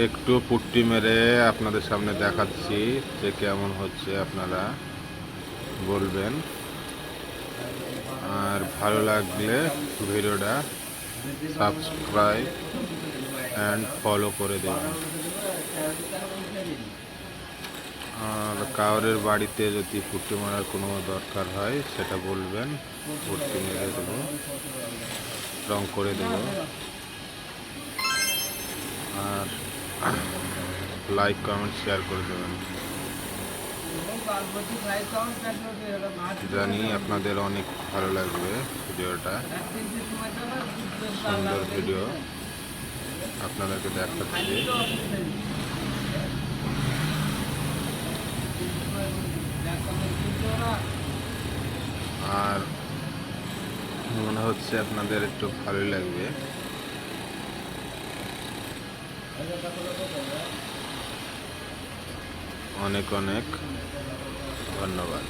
একটু পুট্টি মেরে আপনাদের সামনে দেখাচ্ছি যে কেমন হচ্ছে, আপনারা বলবেন। আর ভালো লাগলে ভিডিওটা সাবস্ক্রাইব অ্যান্ড ফলো করে দেবেন। আর কাউরের বাড়িতে যদি পুট্টি মারার কোনো দরকার হয় সেটা বলবেন, পুট্টি মেরে দেবো, রং করে দেবো। আর লাইক কমেন্ট শেয়ার করে দেবেন। জানি আপনাদের অনেক ভালো লাগবে ভিডিওটা, সুন্দর ভিডিও আপনাদেরকে দেখাচ্ছি। আর মনে হচ্ছে আপনাদের একটু ভালোই লাগবে। অনেক অনেক ধন্যবাদ।